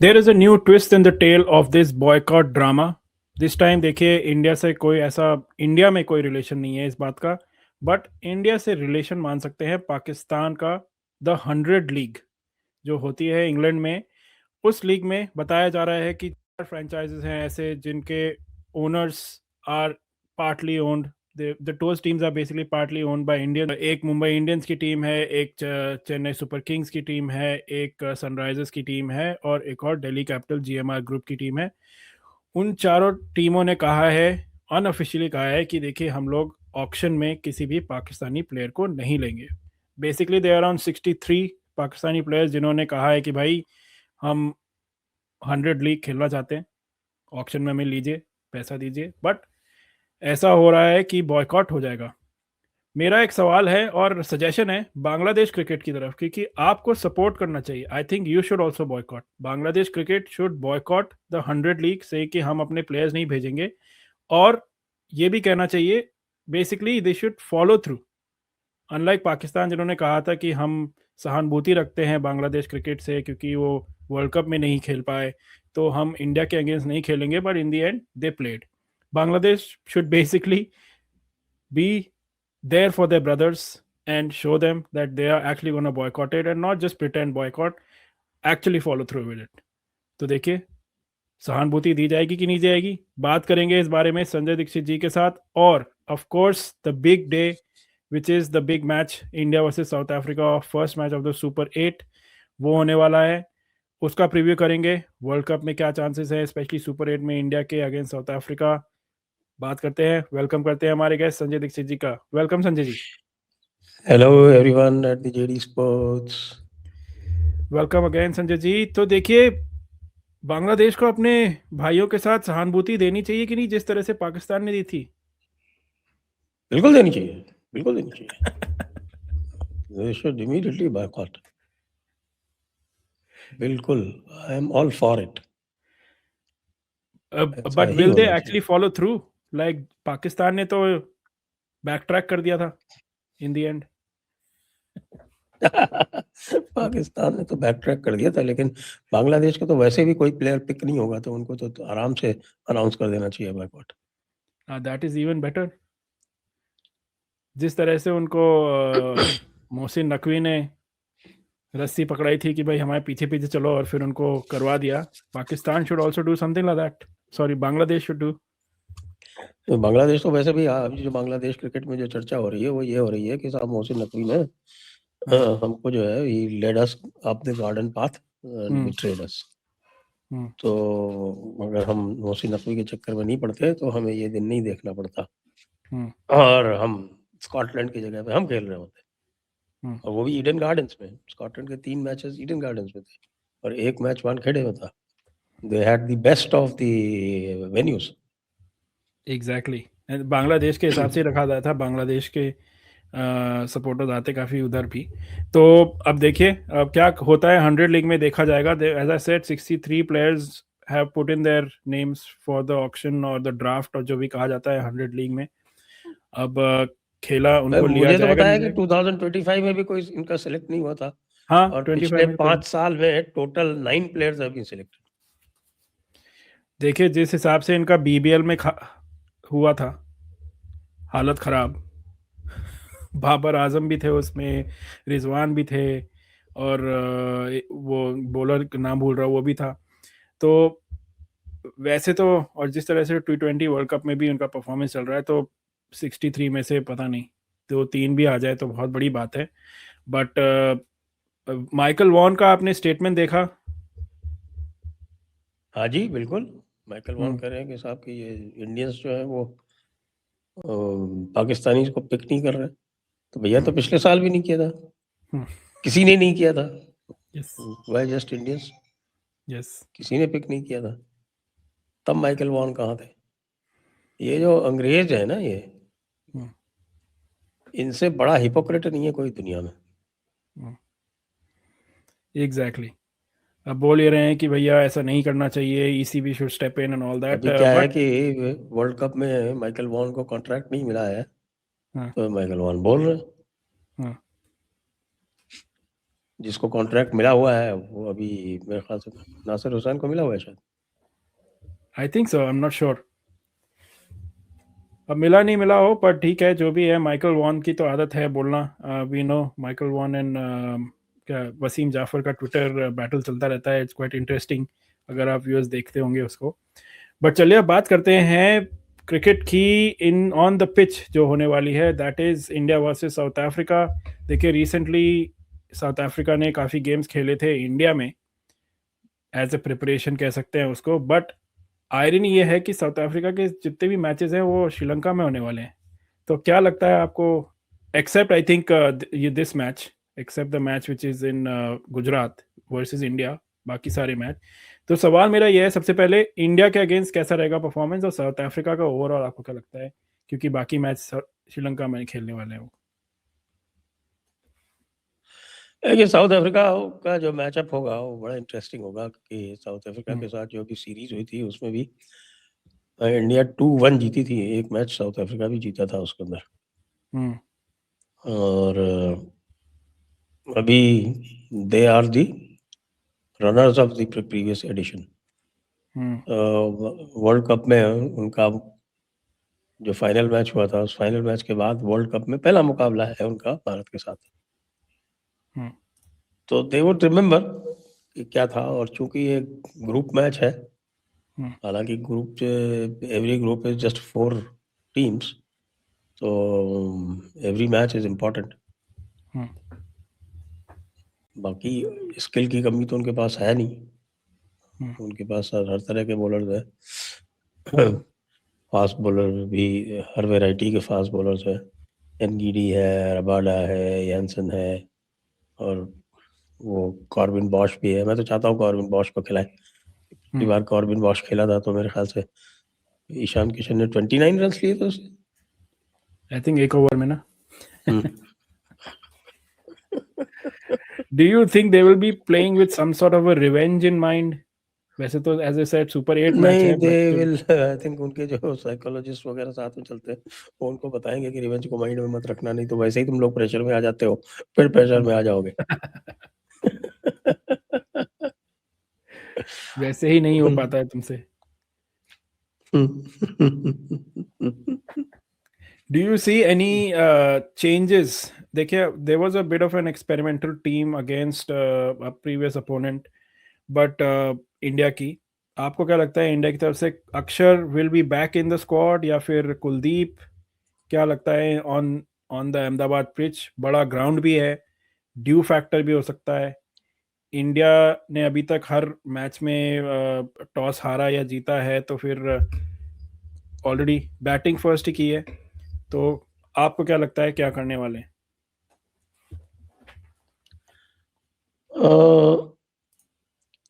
There is a new twist in the tale of this boycott drama. This time देखिए, India से कोई ऐसा, India में कोई रिलेशन नहीं है इस बात का, बट इंडिया से रिलेशन मान सकते हैं पाकिस्तान का। द 100 लीग जो होती है इंग्लैंड में, उस लीग में बताया जा रहा है कि 4 फ्रेंचाइजेस हैं ऐसे जिनके owners are partly owned. The two teams are basically partly owned by Indian. एक मुंबई इंडियंस की टीम है, एक चेन्नई सुपर किंग्स की टीम है, एक सनराइजर्स की टीम है और एक और दिल्ली कैपिटल जीएमआर ग्रुप की टीम है। उन चारों टीमों ने कहा है, अनऑफिशियली कहा है कि देखिए हम लोग ऑक्शन में किसी भी पाकिस्तानी प्लेयर को नहीं लेंगे। Basically they around 63 Pakistani players जिन्होंने कहा है कि भाई हम 100 लीग खेलना चाहते हैं, ऑक्शन में हमें लीजिए, पैसा दीजिए। बट ऐसा हो रहा है कि बॉयकॉट हो जाएगा। मेरा एक सवाल है और सजेशन है बांग्लादेश क्रिकेट की तरफ, क्योंकि आपको सपोर्ट करना चाहिए। I think you should also boycott, Bangladesh cricket should boycott the 100 league से कि हम अपने प्लेयर्स नहीं भेजेंगे। और ये भी कहना चाहिए basically they should follow through, unlike Pakistan जिन्होंने कहा था कि हम सहानुभूति रखते हैं बांग्लादेश क्रिकेट से क्योंकि वो वर्ल्ड कप में नहीं खेल पाए, तो हम इंडिया के अगेंस्ट नहीं खेलेंगे, but in the end they played. Bangladesh should basically be there for their brothers and show them that they are actually going to boycott it and not just pretend boycott, actually follow through with it। तो देखिए सहानुभूति दी जाएगी कि नहीं जाएगी, बात करेंगे इस बारे में संजय दीक्षित जी के साथ। और of course the big day which is the big match, India versus south Africa, first match of the super 8, वो होने वाला है। उसका प्रीव्यू करेंगे, वर्ल्ड कप में क्या चांसेस है स्पेशली सुपर 8 में इंडिया के अगेंस्ट साउथ अफ्रीका। बात करते हैं, वेलकम करते हैं हमारे गेस्ट संजय दीक्षित जी का। Welcome Sanjay ji. Hello everyone at the JD sports. Welcome again Sanjay ji. तो देखिए, बांग्लादेश को अपने भाइयों के साथ सहानुभूति देनी चाहिए कि नहीं, जिस तरह से पाकिस्तान ने दी थी? बिल्कुल देनी चाहिए, बिल्कुल देनी चाहिए। They should immediately boycott. बिल्कुल, I am all for it. ऐसा बट ही विल दे होना एक्चुअली चाहिए। Follow through? लाइक पाकिस्तान ने तो बैक ट्रैक कर दिया था इन द एंड। पाकिस्तान ने तो बैक ट्रैक कर दिया था, लेकिन बांग्लादेश को तो वैसे भी कोई प्लेयर पिक नहीं होगा, तो उनको तो आराम से अनाउंस कर देना चाहिए boycott. That is even better. जिस तरह से उनको मोहसिन नकवी ने रस्सी पकड़ाई थी कि भाई हमारे पीछे पीछे चलो, और फिर उनको करवा दिया। Pakistan should also do something like that, sorry Bangladesh should do. तो बांग्लादेश तो वैसे भी अभी जो बांग्लादेश क्रिकेट में जो चर्चा हो रही है वो ये हो रही है कि साहब मोहसिन नकवी ने हमको जो है ही led us up the garden path and betrayed us. तो अगर हम मोहसिन नकवी के चक्कर में नहीं पड़ते तो हमें ये दिन नहीं देखना पड़ता, और हम स्कॉटलैंड की जगह पे हम खेल रहे होते, और वो भी ईडन गार्डन्स में। स्कॉटलैंड के 3 मैचेस ईडन गार्डन्स में थे और एक मैच वानखेड़े में था। They had the best of the venues. Exactly, Bangladesh के हिसाब से रखा गया था। बांग्लादेश के सपोर्टर्स आते काफ़ी उधर भी। तो अब देखिए अब क्या होता है 100 लीग में, देखा जाएगा। As I said 63 players have put in their names for the auction और द ड्राफ्ट, और जो भी कहा जाता है 100 लीग में। अब खेला उनको लिया मुझे तो जाएगा, बताया नहीं कि जाएगा। 2025 में भी कोई इनका सेलेक्ट नहीं हुआ था, हाँ और 25 पिछले में कोई। 5 साल में total 9 players have been selected. देखिए जिस हिसाब से इनका बीबीएल में हुआ था, हालत खराब। बाबर आजम भी थे उसमें, रिजवान भी थे, और वो बॉलर का नाम भूल रहा वो भी था। तो वैसे तो, और जिस तरह से T20 वर्ल्ड कप में भी उनका परफॉर्मेंस चल रहा है, तो 63 में से पता नहीं 2-3 भी आ जाए तो बहुत बड़ी बात है। बट माइकल वॉन का आपने स्टेटमेंट देखा? हाँ जी बिल्कुल, माइकल वॉन कह रहे हैं कि साहब कि ये इंडियंस जो है वो पाकिस्तानी को पिक नहीं कर रहे। तो भैया तो पिछले साल भी नहीं किया था, किसी ने नहीं किया था। Yes why just Indians, yes. किसी ने पिक नहीं किया था। तब माइकल वॉन कहाँ थे? ये जो अंग्रेज है ना, ये इनसे बड़ा हिपोक्रेट नहीं है कोई दुनिया में। एग्जैक्टली। अब बोल ये रहे हैं कि भैया ऐसा नहीं करना चाहिए, ECB should step in and all that, अभी क्या है बट कि वर्ल्ड कप में माइकल वॉन को कॉन्ट्रैक्ट नहीं मिला है, तो माइकल वॉन बोल रहे हैं। जिसको कॉन्ट्रैक्ट मिला हुआ है वो अभी मेरे ख्याल से नासिर हुसैन को मिला हुआ है शायद। I think so, I am not sure, अब मिला नहीं मिला हो, पर ठीक है जो भी है। माइकल वॉन की तो आदत है बोलना, we know Michael Vaughan and क्या वसीम जाफर का ट्विटर बैटल चलता रहता है, इट्स क्वाइट इंटरेस्टिंग अगर आप व्यूअर्स देखते होंगे उसको। बट चलिए अब बात करते हैं क्रिकेट की, इन ऑन द पिच जो होने वाली है, that is India versus south Africa. देखिए रिसेंटली साउथ अफ्रीका ने काफ़ी गेम्स खेले थे इंडिया में, एज ए प्रिपरेशन कह सकते हैं उसको, बट आयरनी ये है कि साउथ अफ्रीका के जितने भी मैचेस हैं वो श्रीलंका में होने वाले हैं। तो क्या लगता है आपको, एक्सेप्ट आई थिंक ये this match, except the match which is in Gujarat versus India, बाकी सारे मैच। तो सवाल मेरा ये है सबसे पहले, इंडिया के अगेंस्ट कैसा रहेगा परफॉर्मेंस, और साउथ अफ्रीका का ओवरऑल आपको क्या लगता है, क्योंकि बाकी मैच श्रीलंका में खेलने वाले हैं वो। ये साउथ अफ्रीका का जो मैचअप होगा वो बड़ा इंटरेस्टिंग होगा, क्योंकि साउथ अफ्रीका के साथ जो भी सीरीज हुई थी उसमें भी इंडिया 2-1 जीती थी। एक मैच साउथ अफ्रीका भी जीता था उसके अंदर। और अभी they are the runners of the previous edition. World cup में उनका जो फाइनल मैच हुआ था, उस फाइनल मैच के बाद वर्ल्ड कप में पहला मुकाबला है उनका भारत के साथ। तो दे वुड रिमेम्बर कि क्या था। और चूंकि ये ग्रुप मैच है, हालांकि group every group is just 4 teams, तो एवरी मैच इज इम्पोर्टेंट। बाकी स्किल की कमी तो उनके पास है नहीं, उनके पास हर तरह के बॉलर्स हैं। फास्ट बॉलर भी, हर वैरायटी के फास्ट बॉलर्स हैं। एनगीडी है, रबाडा है, यानसन है, और वो कॉर्बिन बॉश भी है। मैं तो चाहता हूँ कॉर्बिन बॉश को खिलाए। पिछली बार कॉर्बिन बॉश खेला था तो मेरे ख्याल से ईशान किशन ने 29 रन लिए थे उससे, आई थिंक एक ओवर में ना। Do you think they will be playing with some sort of a revenge in mind? वैसे तो as I said super 8 match नहीं, है, they but still will, I think उनके जो साइकोलॉजिस्ट वगैरह साथ में चलते हैं वो उनको बताएंगे कि रिवेंज को माइंड में मत रखना, नहीं तो वैसे ही तुम लोग प्रेशर में आ जाते हो, फिर प्रेशर में आ जाओगे। वैसे ही नहीं हो पाता है तुमसे। Do you see any changes? देखिए there was a bit of an experimental team against a previous opponent, but India की, आपको क्या लगता है इंडिया की तरफ से अक्षर will be back in the squad या फिर कुलदीप, क्या लगता है on on the Ahmedabad pitch, बड़ा ग्राउंड भी है, ड्यू फैक्टर भी हो सकता है। इंडिया ने अभी तक हर मैच में टॉस हारा या जीता है, तो फिर ऑलरेडी बैटिंग फर्स्ट ही की है, तो आपको क्या लगता है क्या करने वाले हैं?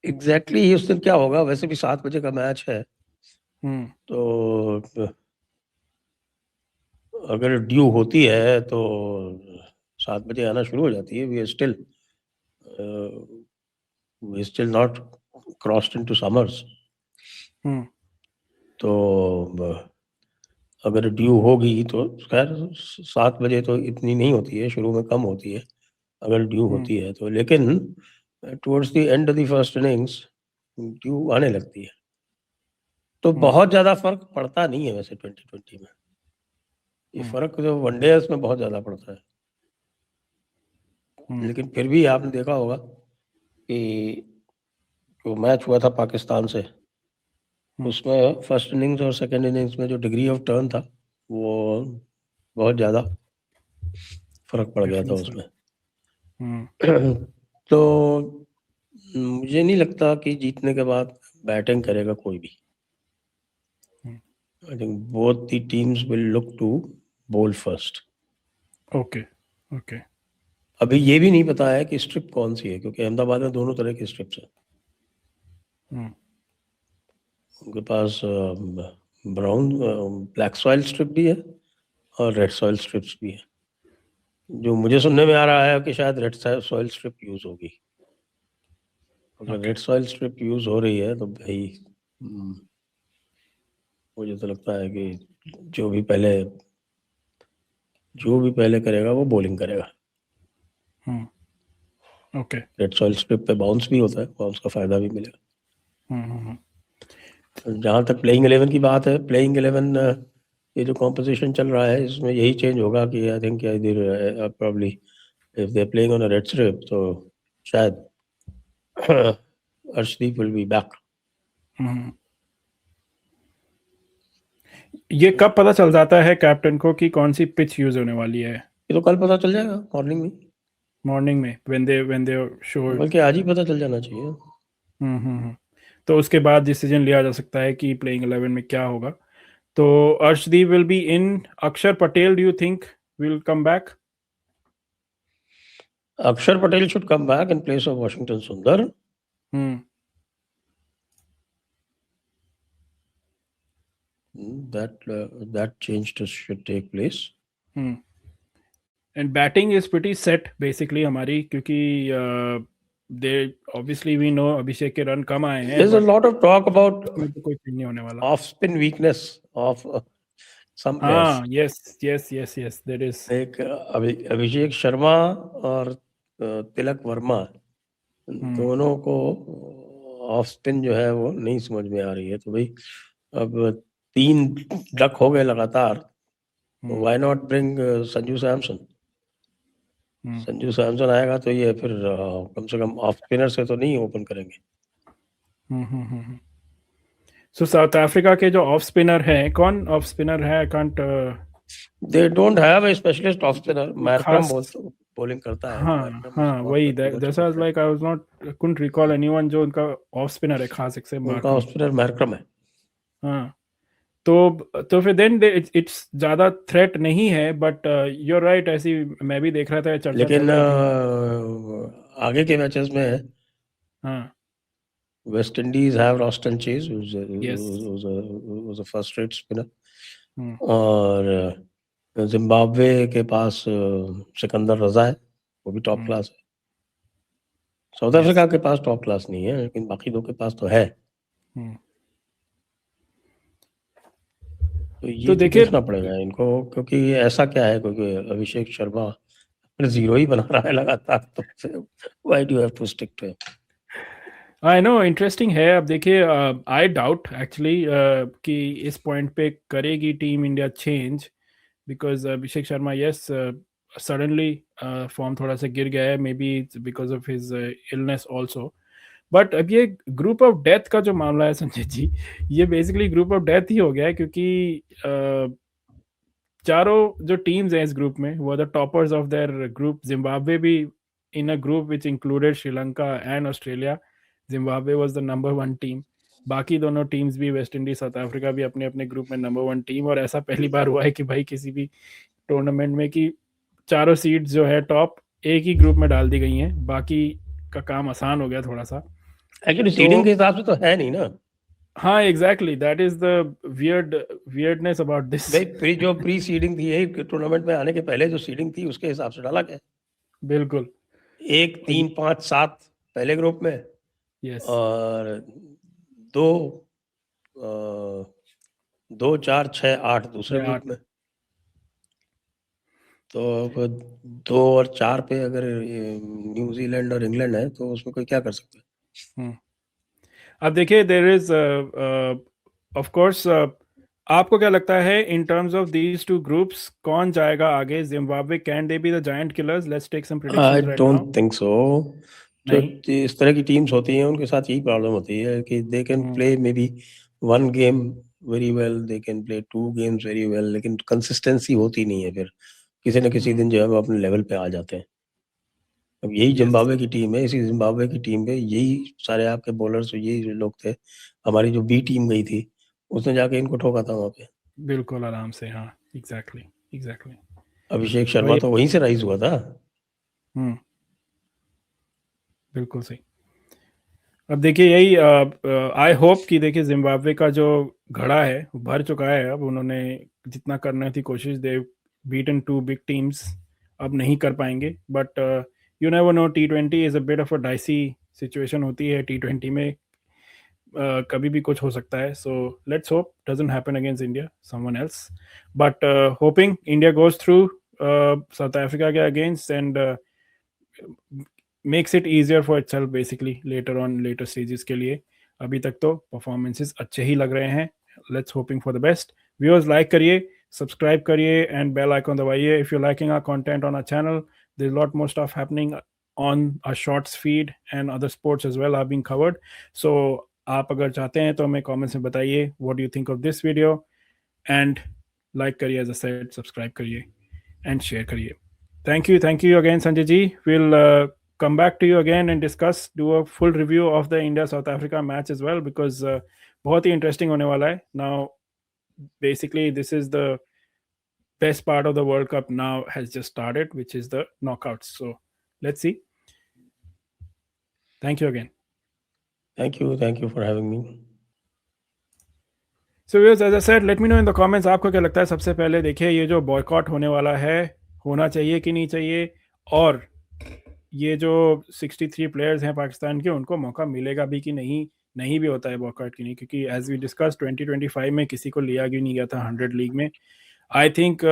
एग्जैक्टली उस दिन क्या होगा, वैसे भी 7 बजे का मैच है। तो अगर ड्यू होती है तो 7 बजे आना शुरू हो जाती है। We still not crossed into summers. तो अगर ड्यू होगी तो खैर 7 बजे तो इतनी नहीं होती है, शुरू में कम होती है अगर ड्यू होती है तो। लेकिन towards the end of the first innings due आने लगती है, तो बहुत ज्यादा फर्क पड़ता नहीं है वैसे 2020 में। ये फर्क जो वनडे में बहुत ज्यादा पड़ता है। लेकिन फिर भी आपने देखा होगा कि जो मैच हुआ था पाकिस्तान से, उसमें फर्स्ट इनिंग्स और सेकंड इनिंग्स में जो डिग्री ऑफ टर्न था वो बहुत ज्यादा फर्क पड़ गया था उसमें। तो मुझे नहीं लगता कि जीतने के बाद बैटिंग करेगा कोई भी। I think both the teams will look to bowl first. Okay okay. अभी ये भी नहीं पता है कि स्ट्रिप कौन सी है, क्योंकि अहमदाबाद में दोनों तरह की स्ट्रिप्स हैं। उनके पास ब्राउन ब्लैक सॉइल स्ट्रिप भी है और रेड सॉइल स्ट्रिप्स भी है। जो मुझे सुनने में आ रहा है कि शायद रेड सॉइल स्ट्रिप यूज होगी। अगर रेड सॉइल स्ट्रिप यूज हो रही है तो भाई मुझे तो लगता है कि जो भी पहले करेगा वो बॉलिंग करेगा। ओके। रेड सॉइल स्ट्रिप पे बाउंस भी होता है, बाउंस का फायदा भी मिलेगा। जहाँ तक प्लेइंग 11 की बात है, प्लेइंग 11 ये जो कॉम्पोजिशन चल रहा है इसमें यही चेंज होगा कि आई थिंक इधर probably if they playing on a red strip तो शायद अर्शदीप विल बी बैक। ये कब पता चल जाता है कैप्टन को कि कौन सी पिच यूज होने वाली है? ये तो कल पता चल जाएगा मॉर्निंग में, मॉर्निंग में व्हेन दे शो। बल्कि आज ही पता चल जाना चाहिए। तो उसके बाद डिसीजन लिया जा सकता है कि प्लेइंग 11 में क्या होगा। तो Arshdeep will be in. Akshar Patel, do you think will come back? Akshar Patel should come back in place of Washington Sundar. That change should take place. And batting is pretty set basically हमारी, क्योंकि they obviously we know अभिषेक के run कम आए हैं। There's a lot of talk about इसमें तो कोई change नहीं होने वाला। off spin weakness of some players. हाँ, yes, there is। एक अभिषेक शर्मा और तिलक वर्मा दोनों को ऑफ स्पिन जो है वो नहीं समझ में आ रही है। तो भाई अब 3 डक हो गए लगातार, why not bring Sanju Samson. Sanju Samson आएगा तो ये फिर कम से कम ऑफ स्पिनर से तो नहीं ओपन करेंगे। सो साउथ अफ्रीका के जो ऑफ स्पिनर हैं, कौन ऑफ स्पिनर है? I can't. They don't have a specialist off spinner. Markram bowling करता है। हाँ, वही that's was like I was not couldn't recall anyone जो उनका ऑफ स्पिनर है खास से। उनका ऑफ स्पिनर मैरकम है। हाँ, तो फिर देन इट्स ज्यादा थ्रेट नहीं है, बट यू आर राइट, ऐसी मैं भी देख रहा था चर्चा। लेकिन आगे के मैचेस में हाँ, West Indies have Roston chase was a first rate spinner, और जिम्बाब्वे के पास सिकंदर रजा है, वो भी टॉप क्लास है। साउथ अफ्रीका के पास टॉप क्लास नहीं है, लेकिन बाकी दो के पास तो है। तो ये देखिए देखना पड़ेगा इनको, क्योंकि ऐसा क्या है, क्योंकि अभिषेक शर्मा जीरो ही बना रहा है लगातार, तो why do have to stick to him? I know, interesting है। अब देखिए, आई डाउट एक्चुअली कि इस पॉइंट पे करेगी team India change, because Abhishek Sharma yes suddenly form थोड़ा सा गिर गया है, may be because of his illness also. But अब ये ग्रुप ऑफ डेथ का जो मामला है संजय जी, ये बेसिकली ग्रुप ऑफ डेथ ही हो गया है, क्योंकि चारों जो टीम्स हैं इस ग्रुप में वो the toppers of their group. Zimbabwe भी in a group which included Sri Lanka and Australia. Zimbabwe was the number 1 team. बाकी दोनों टीम्स भी, वेस्ट इंडीज, साउथ अफ्रीका भी अपने अपने ग्रुप में नंबर 1 टीम। और ऐसा पहली बार हुआ है कि भाई किसी भी टूर्नामेंट में कि चारों सीट्स जो है टॉप एक ही ग्रुप में डाल दी गई हैं। बाकी का काम आसान हो गया थोड़ा सा। एक्चुअली सीडिंग के हिसाब से तो है नहीं ना। हाँ, exactly, that is the weirdness about this. भाई जो प्री सीडिंग थी टूर्नामेंट में आने के पहले जो सीडिंग थी उसके हिसाब से डाला गया। बिल्कुल 1, 3, 5, 7 पहले ग्रुप में, yes. और 2, 4, 6, 8 दूसरे ग्रुप में। तो 2 और 4 पे अगर न्यूजीलैंड और इंग्लैंड है तो उसमें कोई क्या कर सकता है। अब देखिए, देयर इज ऑफ कोर्स, आपको क्या लगता है in terms of these two groups कौन जाएगा आगे? Zimbabwe, can they be the giant killers? Let's take some predictions right now. I don't think so. जो इस तरह की टीम्स होती हैं उनके साथ यही प्रॉब्लम होती है कि they can play may be 1 game very well, they can play 2 games very well, लेकिन कंसिस्टेंसी होती नहीं है। फिर किसी न किसी दिन जो है वो अपने लेवल पे आ जाते हैं। अब यही जिम्बाब्वे की टीम है, इसी जिम्बाब्वे की टीम पे यही सारे आपके बॉलर्स यही लोग थे। हमारी जो बी टीम गई थी उसने जाके इनको ठोका था वहां पे, बिल्कुल आराम से। हाँ, एग्जैक्टली। अभिषेक शर्मा तो वहीं से राइज हुआ था। बिल्कुल सही। अब देखिए, यही आई होप कि देखिए जिम्बाब्वे का जो घड़ा है वो भर चुका है। अब उन्होंने जितना करना थी कोशिश, दे बीटन 2 बिग टीम्स, अब नहीं कर पाएंगे। But you never know, T20 is a bit of a dicey situation होती है। T20 में कभी भी कुछ हो सकता है। So let's hope doesn't happen against India, someone else. But hoping India goes through South Africa के against, and makes it easier for itself basically later on, later stages के लिए. अभी तक तो performances अच्छे ही लग रहे हैं. Let's hoping for the best. Viewers, like करिए, subscribe करिए and bell icon दबाइए. If you're liking our content on our channel, there's a lot more stuff happening on our shorts feed and other sports as well are being covered. So आप अगर चाहते हैं तो हमें comments में बताइए what do you think of this video, and like करिए, as I said, subscribe करिए and share करिए. Thank you again, Sanjay ji. We'll come back to you again and discuss, do a full review of the India South Africa match as well, because बहुत ही interesting होने वाला है. Now basically this is the best part of the World Cup now has just started, which is the knockouts. So let's see. Thank you again. Thank you for having me. So viewers, as I said, let me know in the comments आपको क्या लगता है. सबसे पहले देखिए, ये जो boycott होने वाला है, होना चाहिए कि नहीं चाहिए, और ये जो 63 प्लेयर्स हैं पाकिस्तान के, उनको मौका मिलेगा भी कि नहीं भी होता है बॉयकॉट की नहीं, क्योंकि एज वी डिस्कस 2025 में किसी को लिया भी नहीं गया था 100 लीग में. I think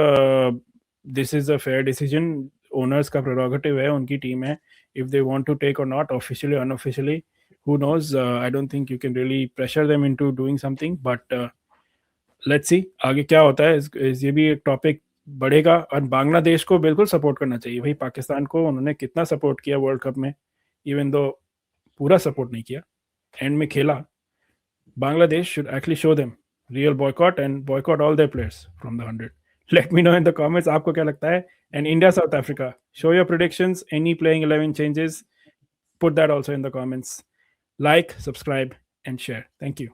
this is a fair decision. Owners का प्रेरोगेटिव है, उनकी टीम है. If they want to take और not, officially unofficially, who knows. I don't think you can really pressure them into doing something, but let's see आगे क्या होता है. ये भी एक टॉपिक बढ़ेगा. और बांग्लादेश को बिल्कुल सपोर्ट करना चाहिए भाई. पाकिस्तान को उन्होंने कितना सपोर्ट किया वर्ल्ड कप में, इवन दो पूरा सपोर्ट नहीं किया, एंड में खेला. Bangladesh should actually show them real boycott and boycott all their players from the 100. Let me know in the comments आपको क्या लगता है. And India South Africa, show your predictions, any playing 11 changes, put that also in the comments. Like, subscribe and share. Thank you.